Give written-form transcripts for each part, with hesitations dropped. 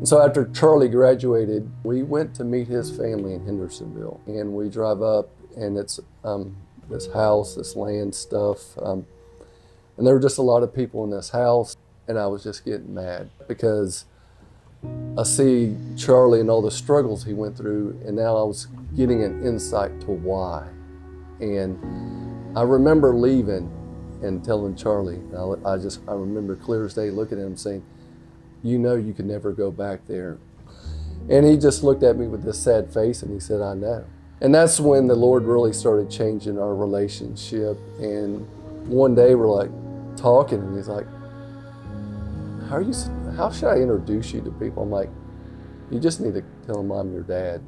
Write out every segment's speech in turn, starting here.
So after Charlie graduated, we went to meet his family in Hendersonville, and we drive up, and it's this house, this land stuff, and there were just a lot of people in this house, and I was just getting mad because I see Charlie and all the struggles he went through, and now I was getting an insight to why. And I remember leaving and telling Charlie, I remember clear as day looking at him saying, you know you can never go back there. And he just looked at me with this sad face and he said, I know. And that's when the Lord really started changing our relationship. And one day we're like talking and he's like, how should I introduce you to people? I'm like, you just need to tell them I'm your dad.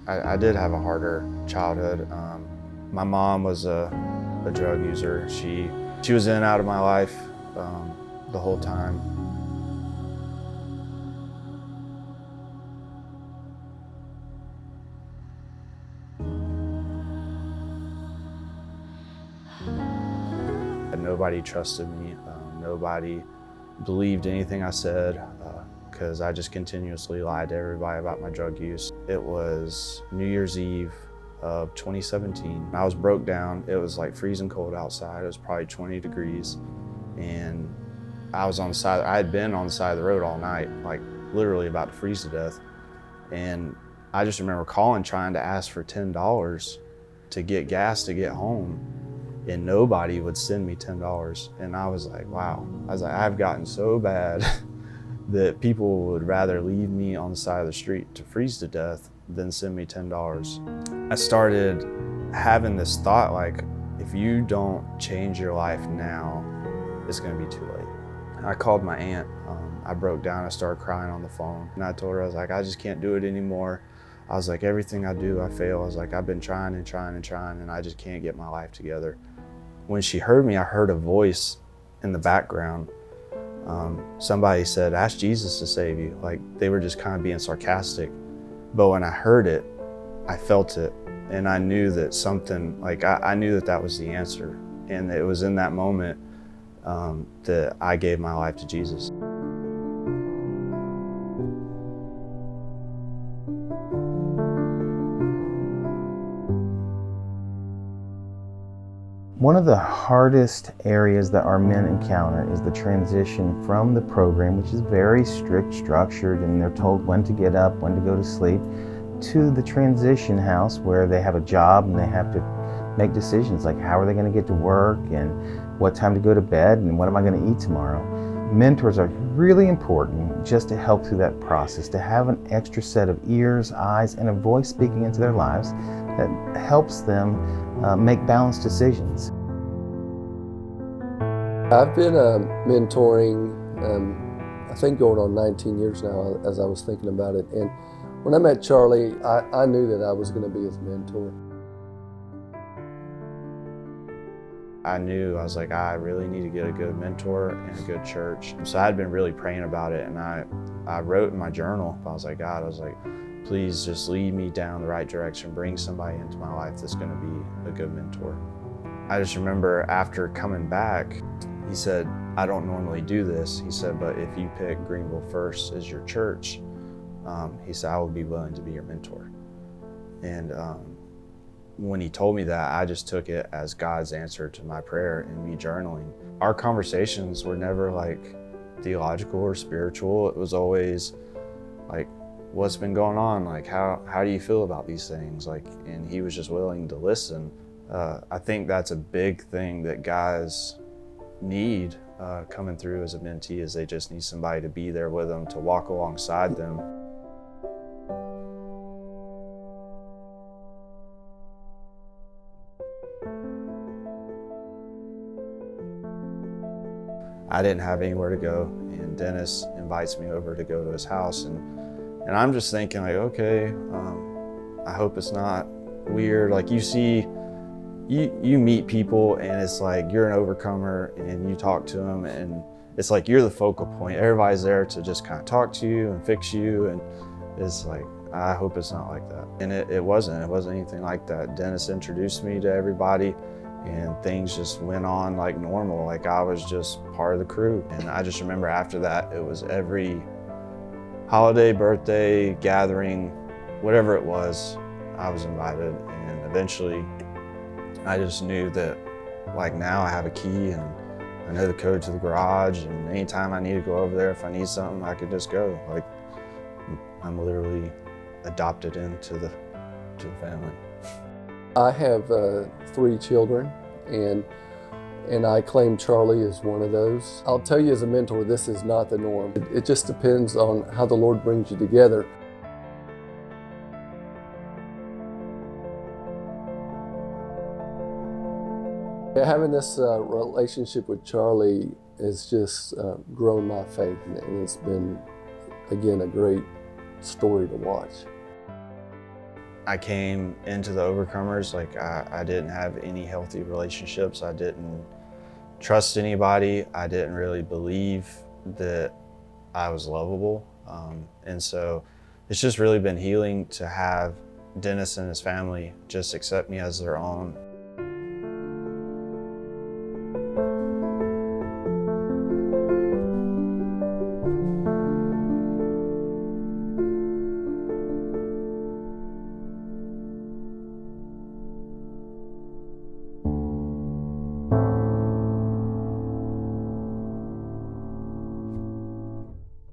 I did have a harder childhood. My mom was a drug user. She was in and out of my life the whole time. And nobody trusted me. Nobody believed anything I said because I just continuously lied to everybody about my drug use. It was New Year's Eve of 2017. I was broke down. It was like freezing cold outside. It was probably 20 degrees. And I was on the side, I had been on the side of the road all night, like literally about to freeze to death. And I just remember calling, trying to ask for $10 to get gas to get home. And nobody would send me $10. And I was like, wow. I was like, I've gotten so bad that people would rather leave me on the side of the street to freeze to death than send me $10. I started having this thought like, if you don't change your life now, it's gonna be too late. I called my aunt. I broke down, I started crying on the phone. And I told her, I was like, I just can't do it anymore. I was like, everything I do, I fail. I was like, I've been trying and trying and trying, and I just can't get my life together. When she heard me, I heard a voice in the background. Somebody said, ask Jesus to save you. Like, they were just kind of being sarcastic. But when I heard it, I felt it. And I knew that something, like I knew that that was the answer. And it was in that moment that I gave my life to Jesus. One of the hardest areas that our men encounter is the transition from the program, which is very strict, structured, and they're told when to get up, when to go to sleep, to the transition house where they have a job and they have to make decisions like how are they going to get to work and what time to go to bed and what am I going to eat tomorrow. Mentors are really important just to help through that process, to have an extra set of ears, eyes, and a voice speaking into their lives that helps them make balanced decisions. I've been mentoring, I think going on 19 years now as I was thinking about it. And when I met Charlie, I knew that I was going to be his mentor. I knew, I was like, I really need to get a good mentor and a good church. So I had been really praying about it, and I wrote in my journal, I was like, God, I was like, please just lead me down the right direction, bring somebody into my life that's gonna be a good mentor. I just remember after coming back, he said, I don't normally do this. He said, but if you pick Greenville First as your church, he said, I would be willing to be your mentor. And when he told me that, I just took it as God's answer to my prayer and me journaling. Our conversations were never like theological or spiritual. It was always like, what's been going on? Like, how do you feel about these things? Like, and he was just willing to listen. I think that's a big thing that guys need coming through as a mentee, is they just need somebody to be there with them, to walk alongside them. I didn't have anywhere to go, and Dennis invites me over to go to his house, and I'm just thinking like, okay, I hope it's not weird. Like you meet people and it's like you're an overcomer and you talk to them and it's like you're the focal point. Everybody's there to just kind of talk to you and fix you, and it's like, I hope it's not like that. And it wasn't anything like that. Dennis introduced me to everybody, and things just went on like normal, like I was just part of the crew. And I just remember after that, it was every holiday, birthday, gathering, whatever it was, I was invited. And eventually I just knew that like now I have a key and I know the code to the garage, and anytime I need to go over there, if I need something, I could just go. Like I'm literally adopted into the family. I have 3 children, and I claim Charlie is one of those. I'll tell you as a mentor, this is not the norm. It just depends on how the Lord brings you together. Having this relationship with Charlie has just grown my faith, and it's been, again, a great story to watch. I came into the Overcomers like I didn't have any healthy relationships. I didn't trust anybody. I didn't really believe that I was lovable. And so it's just really been healing to have Dennis and his family just accept me as their own.